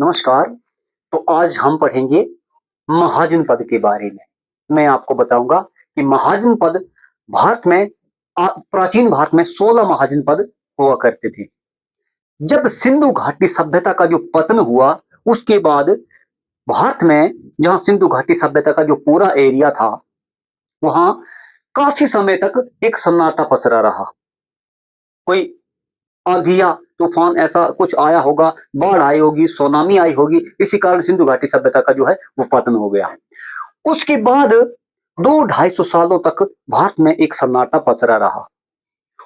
नमस्कार। तो आज हम पढ़ेंगे महाजन पद के बारे में। मैं आपको बताऊंगा कि महाजन पद भारत में प्राचीन भारत में 16 महाजन पद हुआ करते थे। जब सिंधु घाटी सभ्यता का जो पतन हुआ उसके बाद भारत में जहां सिंधु घाटी सभ्यता का जो पूरा एरिया था वहां काफी समय तक एक सन्नाटा पसरा रहा। कोई आंधिया तूफान ऐसा कुछ आया होगा, बाढ़ आई होगी, सुनामी आई होगी, इसी कारण सिंधु घाटी सभ्यता का जो है वो पतन हो गया। उसके बाद 200-250 सालों तक भारत में एक सन्नाटा पसरा रहा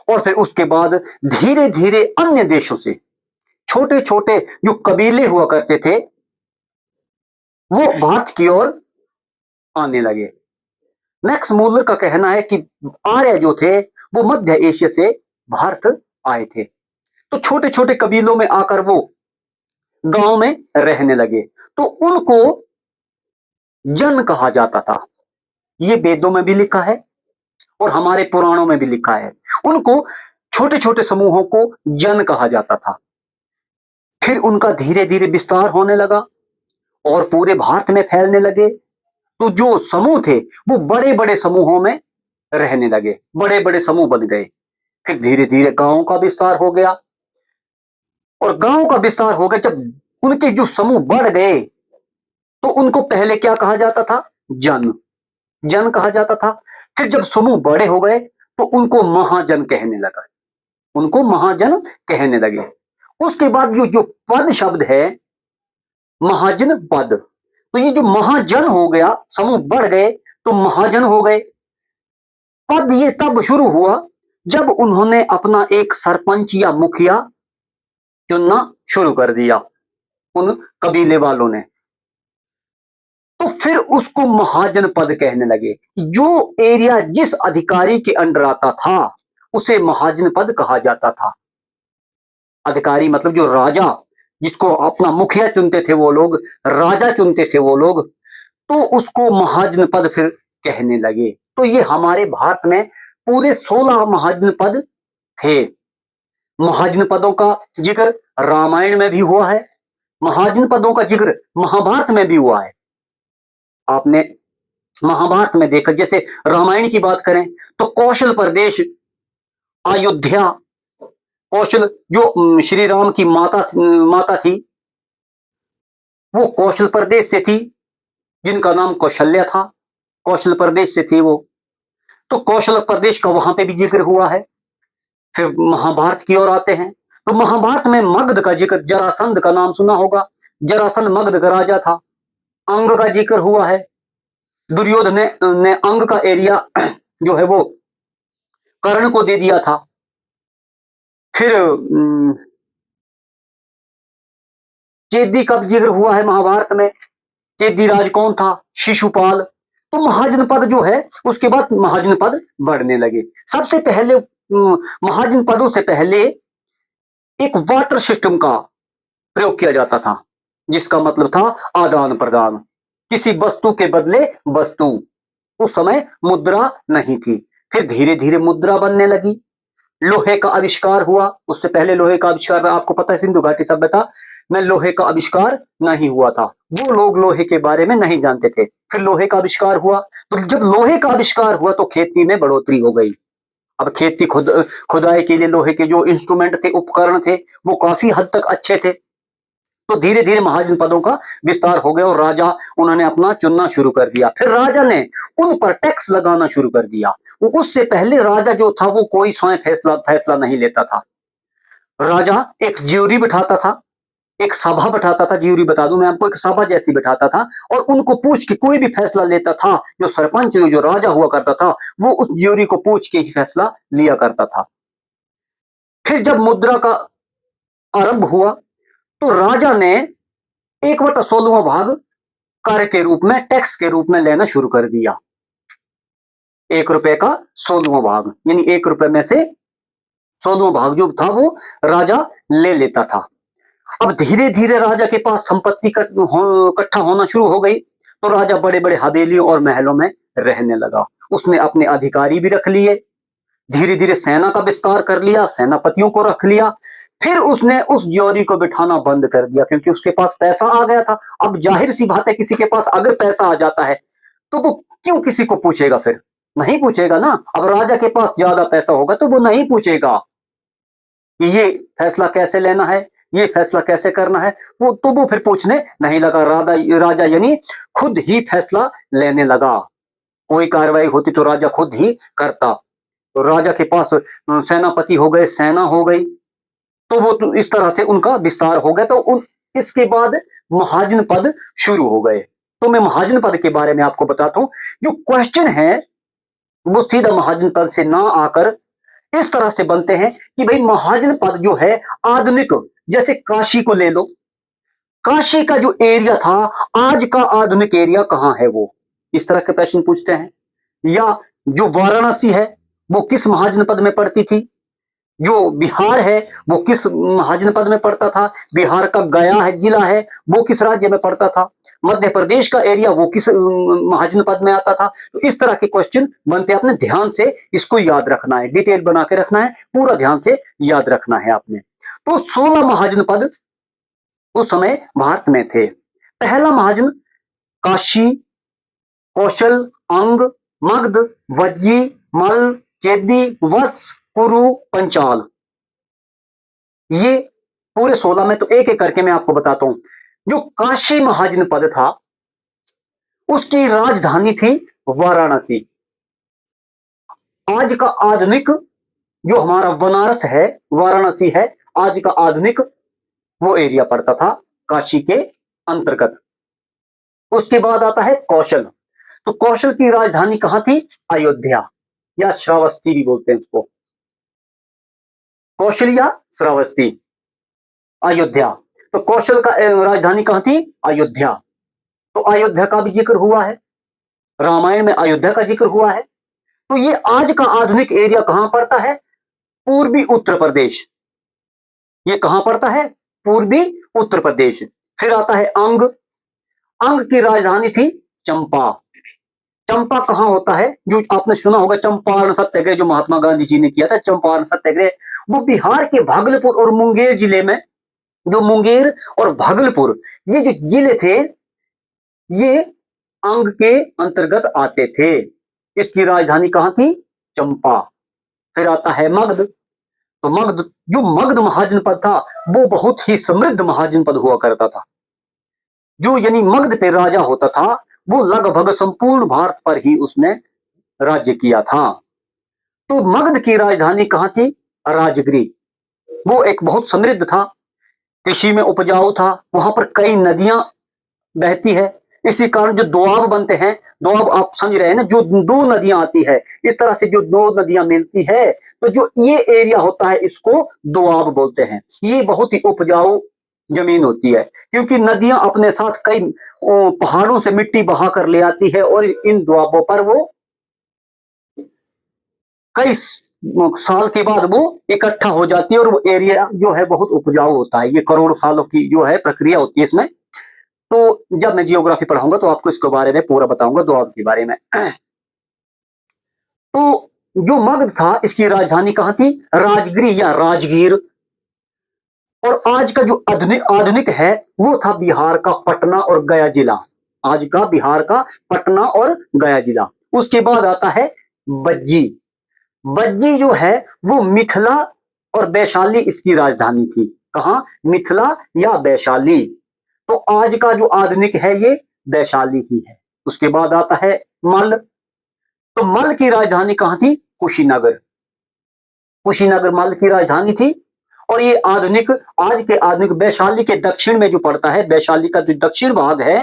और फिर उसके बाद धीरे धीरे अन्य देशों से छोटे छोटे जो कबीले हुआ करते थे वो भारत की ओर आने लगे। मैक्स मूलर का कहना है कि आर्य जो थे वो मध्य एशिया से भारत आए थे। तो छोटे छोटे कबीलों में आकर वो गांव में रहने लगे तो उनको जन कहा जाता था। ये वेदों में भी लिखा है और हमारे पुराणों में भी लिखा है। उनको छोटे छोटे समूहों को जन कहा जाता था। फिर उनका धीरे धीरे विस्तार होने लगा और पूरे भारत में फैलने लगे। तो जो समूह थे वो बड़े बड़े समूहों में रहने लगे, बड़े बड़े समूह बन गए। फिर धीरे धीरे गांवों का विस्तार हो गया और गांव का विस्तार हो गया। जब उनके जो समूह बढ़ गए तो उनको पहले क्या कहा जाता था? जन। जन कहा जाता था। फिर जब समूह बड़े हो गए तो उनको महाजन कहने लगा, उनको महाजन कहने लगे। उसके बाद जो पद शब्द है महाजन पद, तो ये जो महाजन हो गया, समूह बढ़ गए तो महाजन हो गए। पद ये तब शुरू हुआ जब उन्होंने अपना एक सरपंच या मुखिया चुनना शुरू कर दिया उन कबीले वालों ने। तो फिर उसको महाजन पद कहने लगे। जो एरिया जिस अधिकारी के अंडर आता था उसे महाजन पद कहा जाता था। अधिकारी मतलब जो राजा, जिसको अपना मुखिया चुनते थे वो लोग, राजा चुनते थे वो लोग, तो उसको महाजन पद फिर कहने लगे। तो ये हमारे भारत में पूरे 16 महाजन पद थे। महाजन पदों का जिक्र रामायण में भी हुआ है, महाजन पदों का जिक्र महाभारत में भी हुआ है। आपने महाभारत में देखा, जैसे रामायण की बात करें तो कौशल प्रदेश, अयोध्या, कौशल जो श्री राम की माता थी वो कौशल प्रदेश से थी, जिनका नाम कौशल्या था, कौशल प्रदेश से थी वो। तो कौशल प्रदेश का वहां पे भी जिक्र हुआ है। फिर महाभारत की ओर आते हैं तो महाभारत में मगध का जिक्र, जरासंध का नाम सुना होगा, जरासंध मगध का राजा था। अंग का जिक्र हुआ है, दुर्योधन ने अंग का एरिया जो है वो कर्ण को दे दिया था। फिर चेदी का जिक्र हुआ है महाभारत में। चेदी राज कौन था? शिशुपाल। तो महाजन पद जो है उसके बाद महाजन पद बढ़ने लगे। सबसे पहले महाजन पदों से पहले एक वाटर सिस्टम का प्रयोग किया जाता था, जिसका मतलब था आदान प्रदान, किसी वस्तु के बदले वस्तु। उस समय मुद्रा नहीं थी। फिर धीरे धीरे मुद्रा बनने लगी। लोहे का आविष्कार हुआ। उससे पहले लोहे का आविष्कार, आपको पता है सिंधु घाटी सभ्यता में लोहे का आविष्कार नहीं हुआ था, वो लोग लोहे के बारे में नहीं जानते थे। फिर लोहे का आविष्कार हुआ। तो जब लोहे का आविष्कार हुआ तो खेती में बढ़ोतरी हो गई। अब खेती खुदाई के लिए लोहे के जो इंस्ट्रूमेंट थे, उपकरण थे, वो काफी हद तक अच्छे थे। तो धीरे धीरे महाजन पदों का विस्तार हो गया और राजा उन्होंने अपना चुनना शुरू कर दिया। फिर राजा ने उन पर टैक्स लगाना शुरू कर दिया। उससे पहले राजा जो था वो कोई स्वयं फैसला नहीं लेता था। राजा एक ज्यूरी बिठाता था, एक सभा बिठाता था। ज्यूरी बता दूं मैं आपको, एक सभा जैसी बिठाता था और उनको पूछ के कोई भी फैसला लेता था। जो सरपंच जो राजा हुआ करता था वो उस ज्यूरी को पूछ के ही फैसला लिया करता था। फिर जब मुद्रा का आरंभ हुआ तो राजा ने 1/16वां भाग कर के रूप में, टैक्स के रूप में लेना शुरू कर दिया। 1 रुपए का 16वां भाग, यानी 1 रुपए में से 16वां भाग जो था वो राजा ले लेता था। अब धीरे धीरे राजा के पास संपत्ति इकट्ठा होना शुरू हो गई तो राजा बड़े बड़े हवेलियों और महलों में रहने लगा। उसने अपने अधिकारी भी रख लिए, धीरे धीरे सेना का विस्तार कर लिया, सेनापतियों को रख लिया। फिर उसने उस ज्योरी को बिठाना बंद कर दिया, क्योंकि उसके पास पैसा आ गया था। अब जाहिर सी बात है, किसी के पास अगर पैसा आ जाता है तो वो क्यों किसी को पूछेगा? फिर नहीं पूछेगा ना। अब राजा के पास ज्यादा पैसा होगा तो वो नहीं पूछेगा कि ये फैसला कैसे लेना है, ये फैसला कैसे करना है। वो तो वो फिर पूछने नहीं लगा। राजा यानी खुद ही फैसला लेने लगा। कोई कार्रवाई होती तो राजा खुद ही करता। तो राजा के पास सेनापति हो गए, सेना हो गई, तो वो तो इस तरह से उनका विस्तार हो गया। तो इसके बाद महाजन पद शुरू हो गए। तो मैं महाजन पद के बारे में आपको बताता हूं। जो क्वेश्चन है वो सीधा महाजन पद से ना आकर इस तरह से बनते हैं कि भाई महाजन पद जो है आधुनिक, जैसे काशी को ले लो, काशी का जो एरिया था, आज का आधुनिक एरिया कहां है? वो इस तरह के प्रश्न पूछते हैं। या जो वाराणसी है वो किस महाजनपद में पड़ती थी? जो बिहार है वो किस महाजनपद में पड़ता था? बिहार का गया है जिला है, वो किस राज्य में पड़ता था? मध्य प्रदेश का एरिया वो किस महाजनपद में आता था? तो इस तरह के क्वेश्चन बनते हैं। आपने ध्यान से इसको याद रखना है, डिटेल बना के रखना है, पूरा ध्यान से याद रखना है आपने। तो 16 महाजनपद उस समय भारत में थे। पहला महाजन काशी, कौशल, अंग, मगध, वज्जी, मल, चेदी, वत्स, कुरु, पंचाल। ये पूरे 16 में। तो एक एक करके मैं आपको बताता हूं। जो काशी महाजन पद था उसकी राजधानी थी वाराणसी। आज का आधुनिक जो हमारा बनारस है, वाराणसी है, आज का आधुनिक वो एरिया पड़ता था काशी के अंतर्गत। उसके बाद आता है कौशल। तो कौशल की राजधानी कहां थी? अयोध्या, या श्रावस्ती भी बोलते हैं उसको, कौशल या श्रावस्ती, अयोध्या। तो कौशल का राजधानी कहां थी? अयोध्या। तो अयोध्या का भी जिक्र हुआ है, रामायण में अयोध्या का जिक्र हुआ है। तो ये आज का आधुनिक एरिया कहां पड़ता है? पूर्वी उत्तर प्रदेश। ये कहां पड़ता है? पूर्वी उत्तर प्रदेश। फिर आता है अंग। अंग की राजधानी थी चंपा। चंपा कहां होता है? जो आपने सुना होगा चंपारण सत्याग्रह, जो महात्मा गांधी जी ने किया था चंपारण सत्याग्रह, वो बिहार के भागलपुर और मुंगेर जिले में, जो मुंगेर और भागलपुर ये जो जिले थे ये अंग के अंतर्गत आते थे। इसकी राजधानी कहां थी? चंपा। फिर आता है मगध। तो मगध, जो मगध महाजनपद था वो बहुत ही समृद्ध महाजनपद हुआ करता था। जो यानी मगध पे राजा होता था वो लगभग संपूर्ण भारत पर ही उसने राज्य किया था। तो मगध की राजधानी कहां थी? राजगिरी। वो एक बहुत समृद्ध था, कृषि में उपजाऊ था, वहां पर कई नदियां बहती है। इसी कारण जो दोआब बनते हैं, दोआब आप समझ रहे हैं ना, जो दो नदियां आती है, इस तरह से जो दो नदियां मिलती है, तो जो ये एरिया होता है इसको दोआब बोलते हैं। ये बहुत ही उपजाऊ जमीन होती है, क्योंकि नदियां अपने साथ कई पहाड़ों से मिट्टी बहा कर ले आती है और इन दोआबों पर वो कई साल के बाद वो इकट्ठा हो जाती है और वो एरिया जो है बहुत उपजाऊ होता है। ये करोड़ों सालों की जो है प्रक्रिया होती है इसमें। तो जब मैं जियोग्राफी पढ़ाऊंगा तो आपको इसके बारे में पूरा बताऊंगा, दोआब के बारे में। तो जो मगध था इसकी राजधानी कहां थी? राजगिरी या राजगीर। और आज का जो आधुनिक आधुनिक है वो था बिहार का पटना और गया जिला। आज का बिहार का पटना और गया जिला। उसके बाद आता है बज्जी। बज्जी जो है वो मिथिला और वैशाली इसकी राजधानी थी। कहां? मिथिला या वैशाली। तो आज का जो आधुनिक है ये वैशाली ही है। उसके बाद आता है मल। तो मल की राजधानी कहां थी? कुशीनगर। कुशीनगर मल की राजधानी थी। और ये आधुनिक, आज के आधुनिक वैशाली के दक्षिण में जो पड़ता है, वैशाली का जो दक्षिण भाग है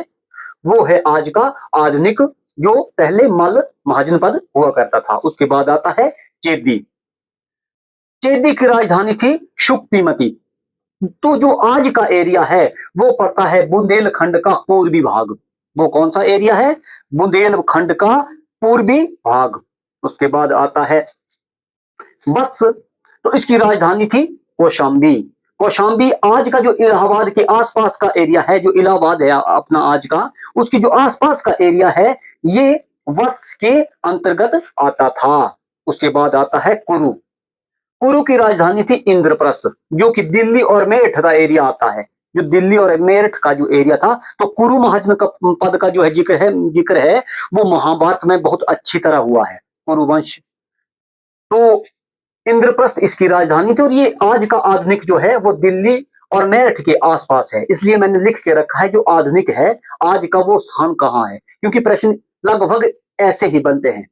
वो है आज का आधुनिक, जो पहले मल महाजनपद हुआ करता था। उसके बाद आता है चेदी। चेदी की राजधानी थी शुक्तिमती। तो जो आज का एरिया है वो पड़ता है बुंदेलखंड का पूर्वी भाग। वो कौन सा एरिया है? बुंदेलखंड का पूर्वी भाग। उसके बाद आता है वत्स। तो इसकी राजधानी थी कौशाम्बी। कौशाम्बी आज का जो इलाहाबाद के आसपास का एरिया है, जो इलाहाबाद है अपना आज का, उसकी जो आसपास का एरिया है ये वत्स के अंतर्गत आता था। उसके बाद आता है कुरु। कुरु की राजधानी थी इंद्रप्रस्थ, जो कि दिल्ली और मेरठ का एरिया आता है, जो दिल्ली और मेरठ का जो एरिया था। तो कुरु महाजन का पद का जो है जिक्र है वो महाभारत में बहुत अच्छी तरह हुआ है, कुरु वंश। तो इंद्रप्रस्थ इसकी राजधानी थी, और ये आज का आधुनिक जो है वो दिल्ली और मेरठ के आसपास है। इसलिए मैंने लिख के रखा है जो आधुनिक है आज का वो स्थान कहाँ है, क्योंकि प्रश्न लगभग ऐसे ही बनते हैं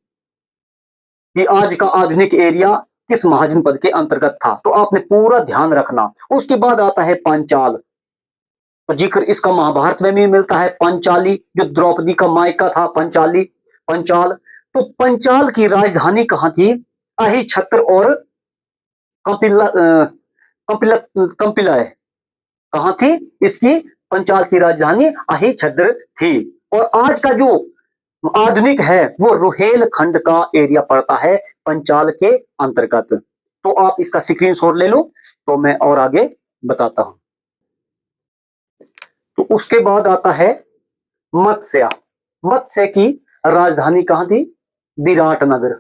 कि आज का आधुनिक एरिया किस महाजनपद के अंतर्गत था। तो आपने पूरा ध्यान रखना। उसके बाद आता है पांचाल। तो जिक्र इसका महाभारत में भी मिलता है। पंचाली, जो द्रौपदी का मायका था, पंचाली, पंचाल। तो पंचाल की राजधानी कहाँ थी? अहि छत्र और कंपिला कंपिला कंपिला है। कहाँ थी इसकी? पंचाल की राजधानी अहि छत्र थी। और आज का जो आधुनिक है वो रुहेल खंड का एरिया पड़ता है पंचाल के अंतर्गत। तो आप इसका स्क्रीनशॉट ले लो, तो मैं और आगे बताता हूं। तो उसके बाद आता है मत्स्य। मत्स्य की राजधानी कहां थी? विराटनगर।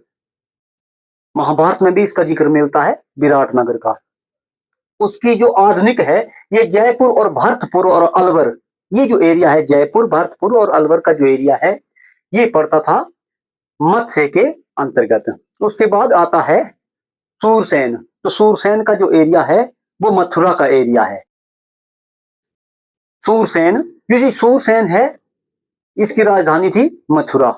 महाभारत में भी इसका जिक्र मिलता है विराटनगर का। उसकी जो आधुनिक है ये जयपुर और भरतपुर और अलवर, ये जो एरिया है जयपुर, भरतपुर और अलवर का जो एरिया है ये पड़ता था मत्स्य के अंतर्गत। उसके बाद आता है सूरसेन। तो सूरसेन का जो एरिया है वो मथुरा का एरिया है। सूरसेन, ये जो सूरसेन है इसकी राजधानी थी मथुरा।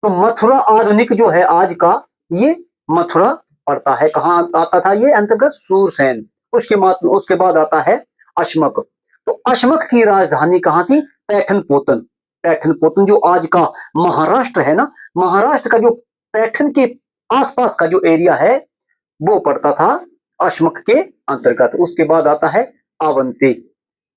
तो मथुरा आधुनिक जो है आज का, ये मथुरा पड़ता है। कहाँ आता था ये अंतर्गत? सूरसेन। उसके बाद आता है अशमक। तो अशमक की राजधानी कहाँ थी? पैठन पोतन। पैठन पोतन जो आज का महाराष्ट्र है ना, महाराष्ट्र का जो पैठन के आसपास का जो एरिया है वो पड़ता था अशमक के अंतर्गत। उसके बाद आता है अवंती।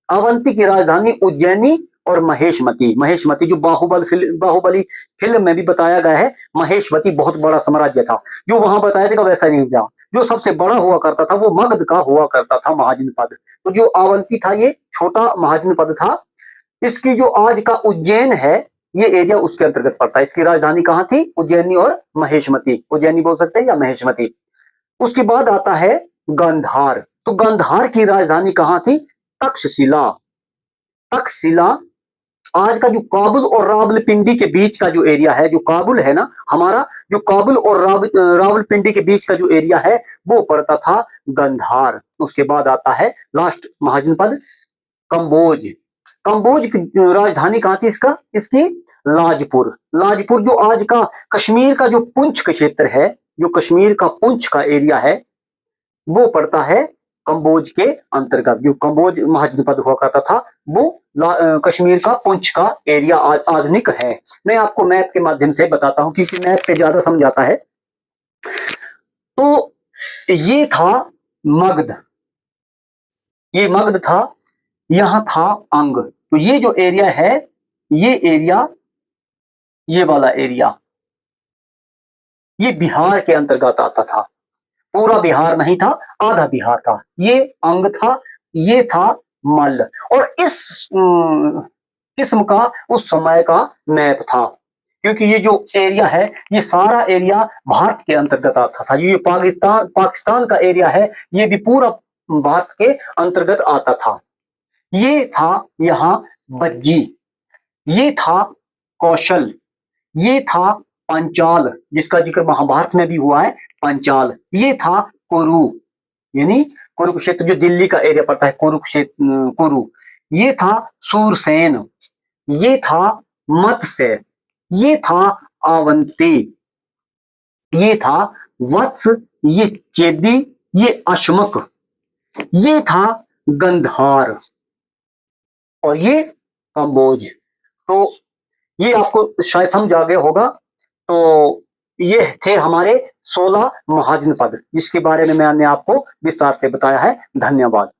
अवंती की राजधानी उज्जैनी और महेशमती। महेशमती जो बाहुबली फिल्म में भी बताया गया है, महेशमती बहुत बड़ा साम्राज्य था। जो वहां बताया था वैसा नहीं था। जो सबसे बड़ा हुआ करता था वो मगध का हुआ करता था महाजनपद। तो जो अवंती था ये छोटा महाजनपद था। इसकी जो आज का उज्जैन है ये एरिया उसके अंतर्गत पड़ता है। इसकी राजधानी कहाँ थी? उज्जैनी और महेशमती। उज्जैनी बोल सकते हैं या महेशमती। उसके बाद आता है गंधार। तो गंधार की राजधानी कहाँ थी? तक्षशिला। तक्षशिला आज का जो काबुल और रावलपिंडी के बीच का जो एरिया है, जो काबुल है ना हमारा, जो काबुल और रावलपिंडी के बीच का जो एरिया है वो पड़ता था गंधार। उसके बाद आता है लास्ट महाजनपद कंबोज। कंबोज की राजधानी कहाँ थी इसकी? लाजपुर। लाजपुर जो आज का कश्मीर का जो पुंछ का क्षेत्र है, जो कश्मीर का पुंछ का एरिया है वो पड़ता है कंबोज के अंतर्गत। जो कंबोज महाजनपद हुआ करता था वो कश्मीर का पुंछ का एरिया आधुनिक है। मैं आपको मैप के माध्यम से बताता हूं क्योंकि मैप पे ज्यादा समझ आता है। तो ये था मगध, ये मगध था, यहां था अंग। तो ये जो एरिया है ये एरिया, ये वाला एरिया ये बिहार के अंतर्गत आता था। पूरा बिहार नहीं था, आधा बिहार था। ये अंग था, ये था मल्ल। और इस किस्म का उस समय का मैप था, क्योंकि ये जो एरिया है ये सारा एरिया भारत के अंतर्गत आता था। ये पाकिस्तान का एरिया है, ये भी पूरा भारत के अंतर्गत आता था। ये था यहाँ बज्जी, ये था कौशल, ये था पंचाल जिसका जिक्र महाभारत में भी हुआ है, पंचाल। ये था कुरु, यानी कुरुक्षेत्र जो दिल्ली का एरिया पड़ता है, कुरुक्षेत्र कुरु। ये था सूरसेन, ये था मत्स्य, ये था अवंती, ये था वत्स, ये चेदी, ये अश्मक, ये था गंधार और ये कंबोज। तो ये आपको शायद समझ आ गया होगा। तो ये थे हमारे 16 महाजनपद जिसके बारे में मैंने आपको विस्तार से बताया है। धन्यवाद।